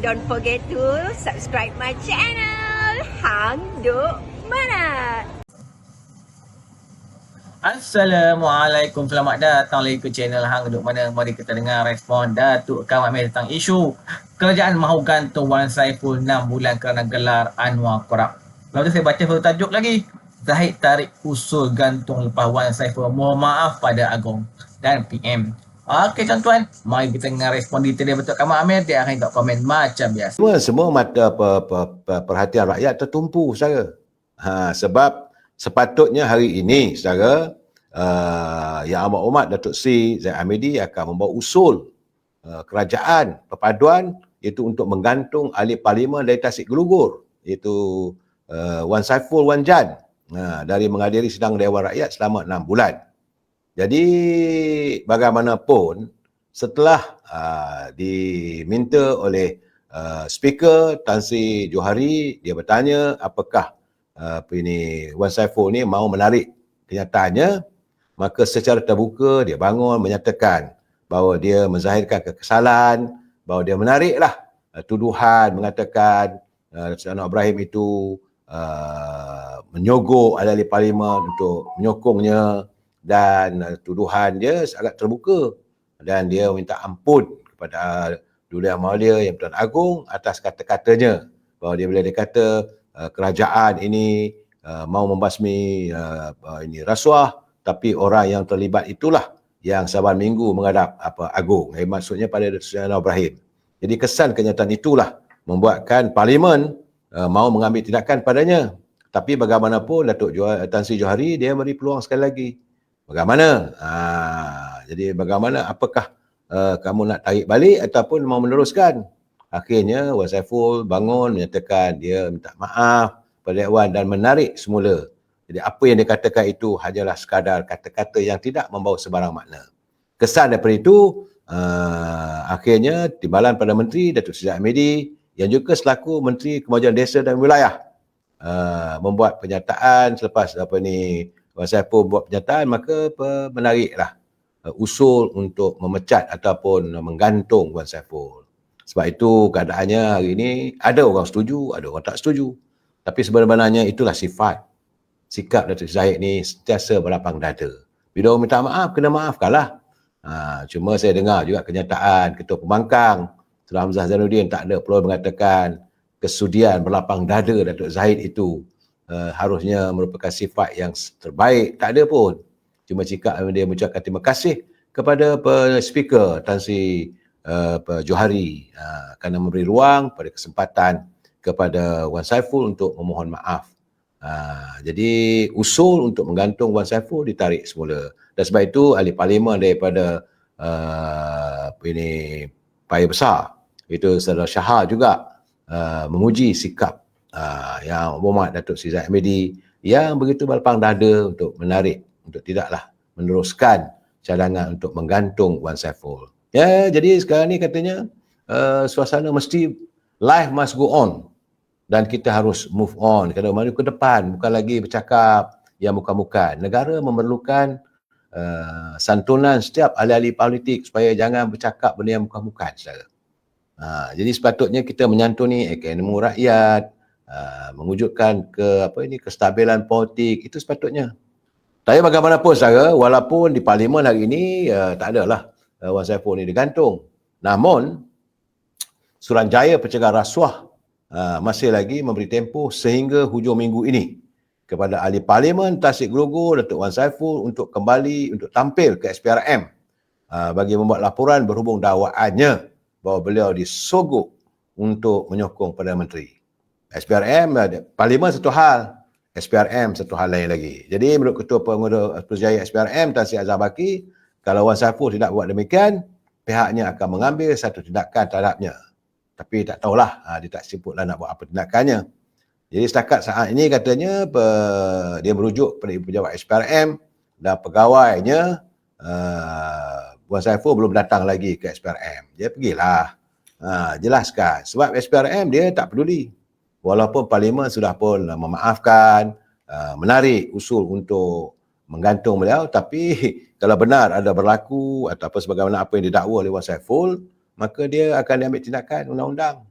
Don't forget to subscribe my channel. Hang Duk Mana. Assalamualaikum, selamat datang lagi ke channel Hang Duk Mana. Mari kita dengar respon Datuk Kam Amir tentang isu kerajaan mahu gantung Wan Saiful 6 bulan kerana gelar Anwar korup. Lalu saya baca satu tajuk lagi. Zahid tarik usul gantung lepas Wan Saiful mohon maaf pada Agong dan PM. Okey tuan-tuan, mari kita dengar respon detail Datuk Kam Amir. Dia akan tak komen macam biasa. Semua mata perhatian rakyat tertumpu, saudara. Sebab sepatutnya hari ini, saudara, Yang Amat Hormat Datuk Seri Zahid Hamidi akan membawa usul kerajaan perpaduan, iaitu untuk menggantung ahli parlimen dari Tasik Gelugur, iaitu Wan Saiful Wan Jan, dari menghadiri sidang Dewan Rakyat selama 6 bulan. Jadi bagaimanapun setelah diminta oleh Speaker Tan Sri Johari, dia bertanya apakah Wan Saiful ni mau menarik. Kenyataannya, maka secara terbuka dia bangun menyatakan bahawa dia menzahirkan kekesalan, bahawa dia menariklah tuduhan mengatakan Anwar Ibrahim itu menyogok ahli parlimen untuk menyokongnya, dan tuduhan dia sangat terbuka, dan dia minta ampun kepada Duli Yang Mulia Yang Pertuan Agong atas kata-katanya, bahawa dia bila dia kata kerajaan ini mau membasmi ini rasuah, tapi orang yang terlibat itulah yang saban minggu menghadap Agong. Maksudnya pada Anwar Ibrahim. Jadi kesan kenyataan itulah membuatkan parlimen mau mengambil tindakan padanya. Tapi bagaimanapun Datuk Tan Sri Johari dia beri peluang sekali lagi. Bagaimana? Jadi bagaimana, apakah kamu nak tarik balik ataupun mau meneruskan? Akhirnya Wan Saiful bangun menyatakan dia minta maaf pada Dewan dan menarik semula. Jadi apa yang dia katakan itu hanyalah sekadar kata-kata yang tidak membawa sebarang makna. Kesan daripada itu, akhirnya Timbalan Perdana Menteri Datuk Seri Zahid Hamidi yang juga selaku Menteri Kemajuan Desa dan Wilayah membuat pernyataan selepas Wan Saiful buat pernyataan, maka menariklah usul untuk memecat ataupun menggantung Wan Saiful. Sebab itu keadaannya hari ini ada orang setuju, ada orang tak setuju. Tapi sebenarnya itulah sikap Datuk Zahid ni sentiasa berlapang dada. Bila orang minta maaf, kena maafkanlah. Cuma saya dengar juga kenyataan Ketua Pembangkang Tuan Hamzah Zainuddin tak ada perlu mengatakan kesudian berlapang dada Datuk Zahid itu harusnya merupakan sifat yang terbaik. Tak ada pun. Cuma cakap dia mengucapkan terima kasih kepada Speaker Tan Sri Johari kerana memberi ruang pada kesempatan kepada Wan Saiful untuk memohon maaf. Jadi usul untuk menggantung Wan Saiful ditarik semula. Dan sebab itu ahli parlimen daripada Paya Besar, itu Saudara Syahar juga memuji sikap Yang Hormat Datuk Seri Zahid Hamidi yang begitu berlapang dada untuk menarik, untuk tidaklah meneruskan cadangan untuk menggantung Wan Saiful. Ya, jadi sekarang ni katanya suasana mesti life must go on, dan kita harus move on, kena maju ke depan, bukan lagi bercakap yang bukan-bukan. Negara memerlukan santunan setiap ahli-ahli politik supaya jangan bercakap benda yang bukan-bukan, saudara. Jadi sepatutnya kita menyantuni ekonomi rakyat, mewujudkan kestabilan politik, itu sepatutnya. Tapi bagaimanapun, saudara, walaupun di parlimen hari ini tak adalah Wan Saiful ni digantung, namun Suruhanjaya Pencegahan Rasuah masih lagi memberi tempoh sehingga hujung minggu ini kepada ahli parlimen Tasik Gelugur Datuk Wan Saiful untuk kembali untuk tampil ke SPRM bagi membuat laporan berhubung dakwaannya bahawa beliau disogok untuk menyokong Perdana Menteri. SPRM, parlimen satu hal, SPRM satu hal lain lagi. Jadi menurut Ketua Pengurusi Perusahaan SPRM Tan Sri Azhar Baki, kalau Wan Saiful tidak buat demikian, pihaknya akan mengambil satu tindakan terhadapnya. Tapi tak tahulah, dia tak sebutlah nak buat apa tindakannya. Jadi setakat saat ini katanya dia merujuk pada pejabat SPRM dan pegawainya, Wan Saiful belum datang lagi ke SPRM. Dia pergilah, jelaskan. Sebab SPRM dia tak peduli. Walaupun parlimen sudah pun memaafkan, menarik usul untuk menggantung beliau, tapi kalau benar ada berlaku ataupun sebagaimana apa yang didakwa oleh Wan Saiful, maka dia akan diambil tindakan undang-undang.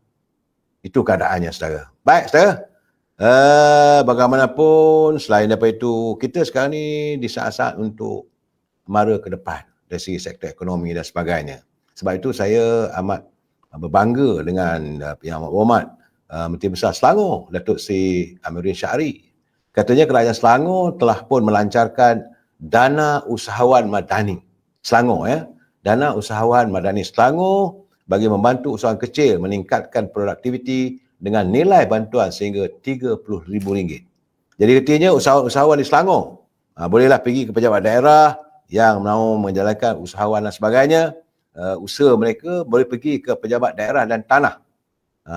Itu keadaannya, saudara. Baik, saudara. Bagaimanapun, selain daripada itu, kita sekarang ni di saat-saat untuk mara ke depan dari segi sektor ekonomi dan sebagainya. Sebab itu saya amat berbangga dengan Yang Amat Berhormat Menteri Besar Selangor, Datuk Seri Amiruddin Syahri. Katanya kerajaan Selangor telah pun melancarkan Dana Usahawan Madani Selangor, Dana Usahawan Madani Selangor bagi membantu usahawan kecil meningkatkan produktiviti dengan nilai bantuan sehingga RM30,000. Jadi katanya usahawan di Selangor bolehlah pergi ke pejabat daerah yang mahu menjalankan usahawan dan sebagainya. Usaha mereka boleh pergi ke pejabat daerah dan tanah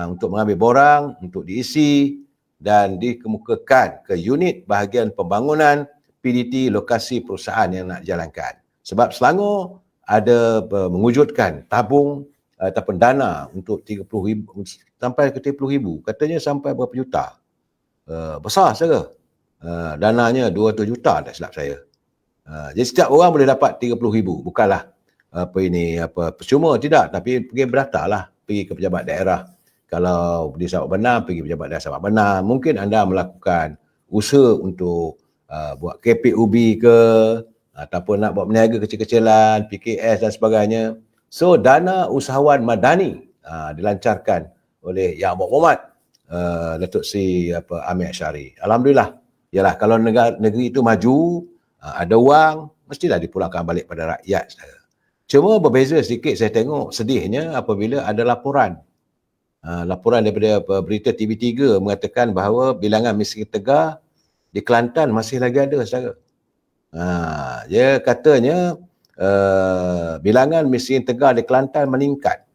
untuk mengambil borang, untuk diisi dan dikemukakan ke unit bahagian pembangunan PDT lokasi perusahaan yang nak jalankan. Sebab Selangor ada mewujudkan tabung ataupun dana untuk 30,000 sampai ke 30,000. Katanya sampai berapa juta. Besar saja. Dananya 200 juta tak silap saya. Jadi setiap orang boleh dapat 30,000. Bukanlah percuma, tidak, tapi pergi berdaftar lah, pergi ke pejabat daerah. Kalau di Sabak Benam, pergi pejabat daerah Sabak Benam. Mungkin anda melakukan usaha untuk buat KPUB ke, ataupun nak buat berniaga kecil-kecilan, PKS dan sebagainya. So, Dana Usahawan Madani dilancarkan oleh Yang Amat Berhormat Datuk Seri Amir Syahri. Alhamdulillah. Yalah, kalau negeri itu maju, ada wang, mestilah dipulangkan balik pada rakyat. Cuma berbeza sedikit saya tengok sedihnya apabila ada laporan. Laporan daripada berita TV3 mengatakan bahawa bilangan miskin tegar di Kelantan masih lagi ada, saudara. Dia katanya bilangan miskin tegar di Kelantan meningkat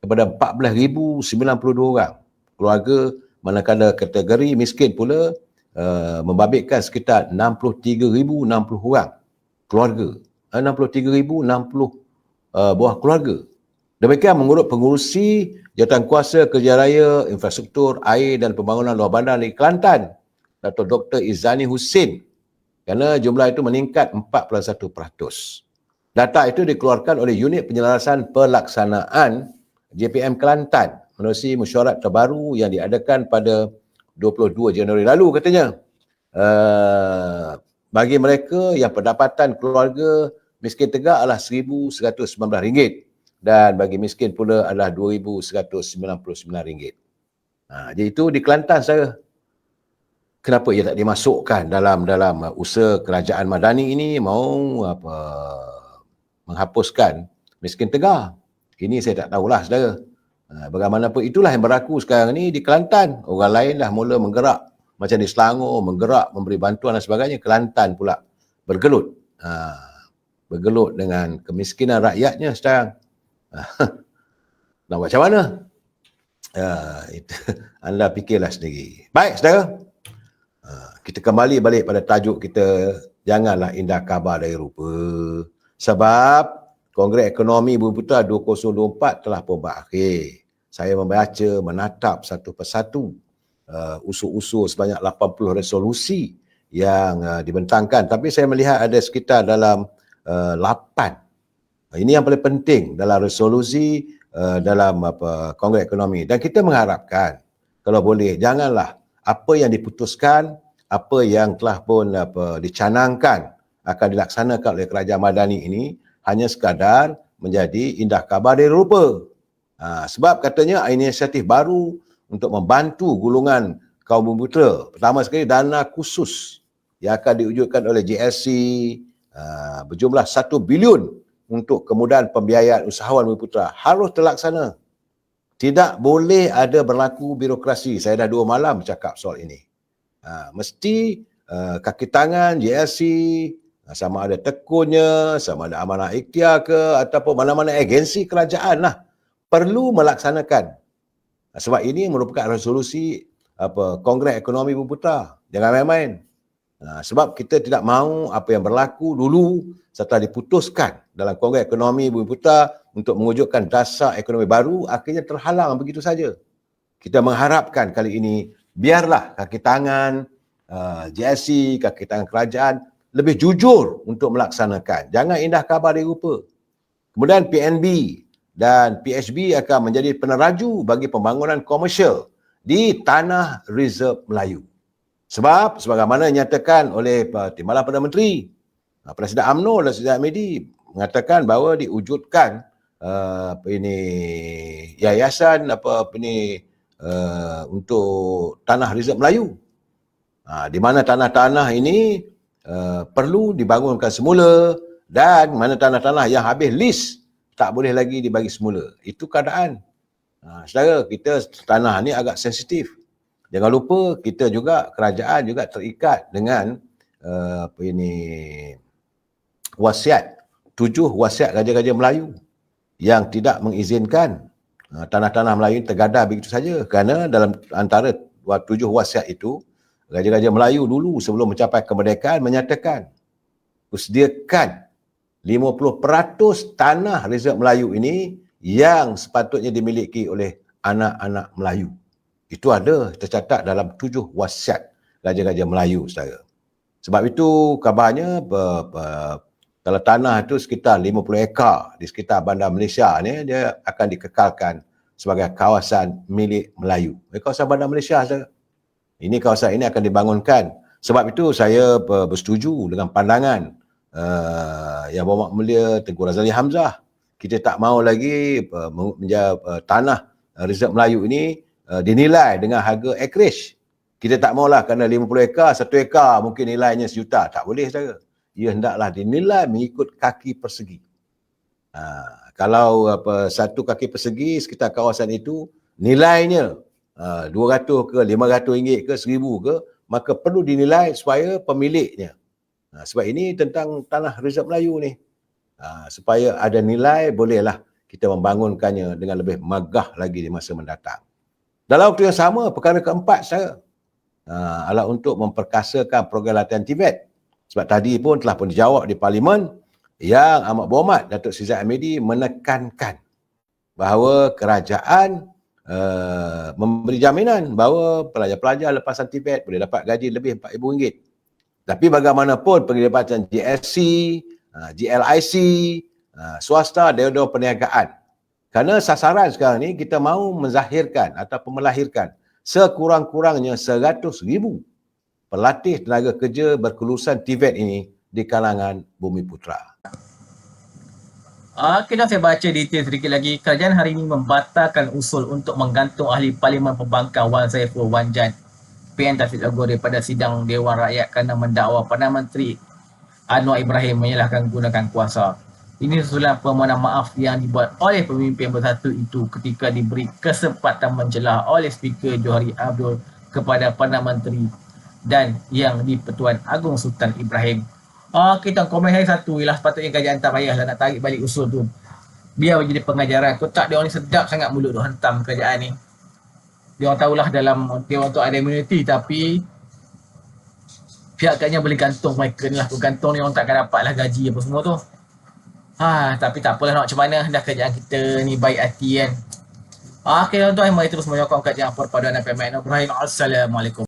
kepada 14,092 orang. Keluarga manakala kategori miskin pula membabitkan sekitar 63,060 orang keluarga. 63,060 buah keluarga. Demikian mengurut pengurusi Jawatankuasa Kerja Raya, Infrastruktur, Air dan Pembangunan Luar Bandar di Kelantan, Dato' Dr. Izzani Husin, kerana jumlah itu meningkat 41%. Data itu dikeluarkan oleh Unit Penyelarasan Pelaksanaan JPM Kelantan menerusi mesyuarat terbaru yang diadakan pada 22 Januari lalu, katanya. Bagi mereka yang pendapatan keluarga miskin tegar adalah RM1,119 dan bagi miskin pula adalah RM2,199. Jadi itu di Kelantan, saya. Kenapa ia tak dimasukkan dalam usaha kerajaan Madani ini mau menghapuskan miskin tegar? Ini saya tak tahulah, saudara. Bagaimanapun itulah yang berlaku sekarang ni di Kelantan. Orang lain dah mula menggerak macam di Selangor, menggerak memberi bantuan dan sebagainya. Kelantan pula bergelut. Bergelut dengan kemiskinan rakyatnya sekarang. Nak buat macam mana? Anda fikirlah sendiri. Baik, saudara. Kita kembali balik pada tajuk kita, janganlah indah khabar dari rupa. Sebab Kongres Ekonomi Bumi Putra 2024 telah pun berakhir. Saya membaca, menatap satu persatu usul-usul sebanyak 80 resolusi yang dibentangkan. Tapi saya melihat ada sekitar dalam 8. Ini yang paling penting dalam resolusi dalam Kongres Ekonomi. Dan kita mengharapkan, kalau boleh, janganlah apa yang diputuskan, apa yang telah pun dicanangkan akan dilaksanakan oleh Kerajaan Madani ini hanya sekadar menjadi indah khabar dari rupa. Sebab katanya inisiatif baru untuk membantu golongan kaum Bumi Putra. Pertama sekali, dana khusus yang akan diwujudkan oleh JLC berjumlah 1 bilion untuk kemudahan pembiayaan usahawan Bumi Putra harus terlaksana. Tidak boleh ada berlaku birokrasi. Saya dah 2 malam bercakap soal ini. Mesti kaki tangan JLC, sama ada tekunnya, sama ada amanah ikhtiar ke, ataupun mana-mana agensi kerajaan lah, perlu melaksanakan. Sebab ini merupakan resolusi Kongres Ekonomi Bumi Putra. Jangan main-main. Sebab kita tidak mahu apa yang berlaku dulu setelah diputuskan dalam Kongres Ekonomi Bumi Putra untuk mewujudkan dasar ekonomi baru, akhirnya terhalang begitu saja. Kita mengharapkan kali ini biarlah kaki tangan JLC, kaki tangan kerajaan lebih jujur untuk melaksanakan. Jangan indah khabar dari rupa. Kemudian PNB dan PHB akan menjadi peneraju bagi pembangunan komersial di tanah reserve Melayu. Sebab sebagaimana dinyatakan oleh Timbalan Perdana Menteri, Presiden UMNO dan Siti Hamidi mengatakan bahawa diwujudkan yayasan untuk tanah reserve Melayu. Di mana tanah-tanah ini perlu dibangunkan semula dan mana tanah-tanah yang habis list tak boleh lagi dibagi semula. Itu keadaan. Saudara, kita tanah ni agak sensitif. Jangan lupa kita juga, kerajaan juga terikat dengan wasiat, 7 wasiat Raja-Raja Melayu yang tidak mengizinkan tanah-tanah Melayu tergadah begitu saja, kerana dalam antara 7 wasiat itu, Raja-Raja Melayu dulu sebelum mencapai kemerdekaan menyatakan sediakan 50% tanah reserve Melayu ini yang sepatutnya dimiliki oleh anak-anak Melayu. Itu ada tercatat dalam 7 wasiat Raja-Raja Melayu, saudara. Sebab itu kabarnya kalau tanah itu sekitar 50 ekar di sekitar bandar Malaysia ni, dia akan dikekalkan sebagai kawasan milik Melayu. Kawasan bandar Malaysia, saudara. Ini kawasan ini akan dibangunkan. Sebab itu saya bersetuju dengan pandangan Yang Berhormat Mulia Tengku Razali Hamzah. Kita tak mahu lagi tanah reserve Melayu ini dinilai dengan harga acreage. Kita tak maulah kerana 50 ekar, 1 ekar mungkin nilainya RM1 juta. Tak boleh, saudara. Ia hendaklah dinilai mengikut kaki persegi. Kalau 1 kaki persegi sekitar kawasan itu nilainya 200 ke 500 ringgit ke 1000 ke, maka perlu dinilai supaya pemiliknya. Sebab ini tentang tanah reserve Melayu ni. Supaya ada nilai, bolehlah kita membangunkannya dengan lebih megah lagi di masa mendatang. Dalam waktu yang sama, perkara keempat saya adalah untuk memperkasakan program latihan Tibet. Sebab tadi pun telah pun dijawab di Parlimen yang Amat Berhormat Datuk Seri Zahid Hamidi menekankan bahawa kerajaan memberi jaminan bahawa pelajar-pelajar lepasan Tibet boleh dapat gaji lebih RM4,000. Tapi bagaimanapun penglibatan GSC, GLIC, swasta, dewan perniagaan. Kerana sasaran sekarang ni kita mahu menzahirkan ataupun melahirkan sekurang-kurangnya 100,000 pelatih tenaga kerja berkelulusan TVET ini di kalangan Bumiputera. Kita saya baca detail sedikit lagi. Kerajaan hari ini membatalkan usul untuk menggantung ahli Parlimen Pembangkang Wan Saiful Wan Jan PN Taufik Logo daripada sidang Dewan Rakyat kerana mendakwa Perdana Menteri Anwar Ibrahim menyalahkan gunakan kuasa. Ini susulan permohonan maaf yang dibuat oleh pemimpin bersatu itu ketika diberi kesempatan menjelah oleh Speaker Johari Abdul kepada Perdana Menteri dan Yang di-Pertuan Agong Sultan Ibrahim. Kita komen hari satu ialah sepatutnya kerajaan tak payahlah nak tarik balik usul tu. Biar jadi pengajaran. Kotak dia orang ni sedap sangat mulut tu hentam kerajaan ni. Dia orang tahulah dalam dia orang tu ada immunity, tapi pihak kerajaan boleh gantung mereka ni lah. Gantung ni orang takkan dapat lah gaji apa semua tu. Tapi tak apalah, nak macam mana, dah kerajaan kita ni baik hati kan. Okay tuan-tuan, mari terus menyokong kerajaan Perpaduan dan Permainan Ibrahim. Assalamualaikum.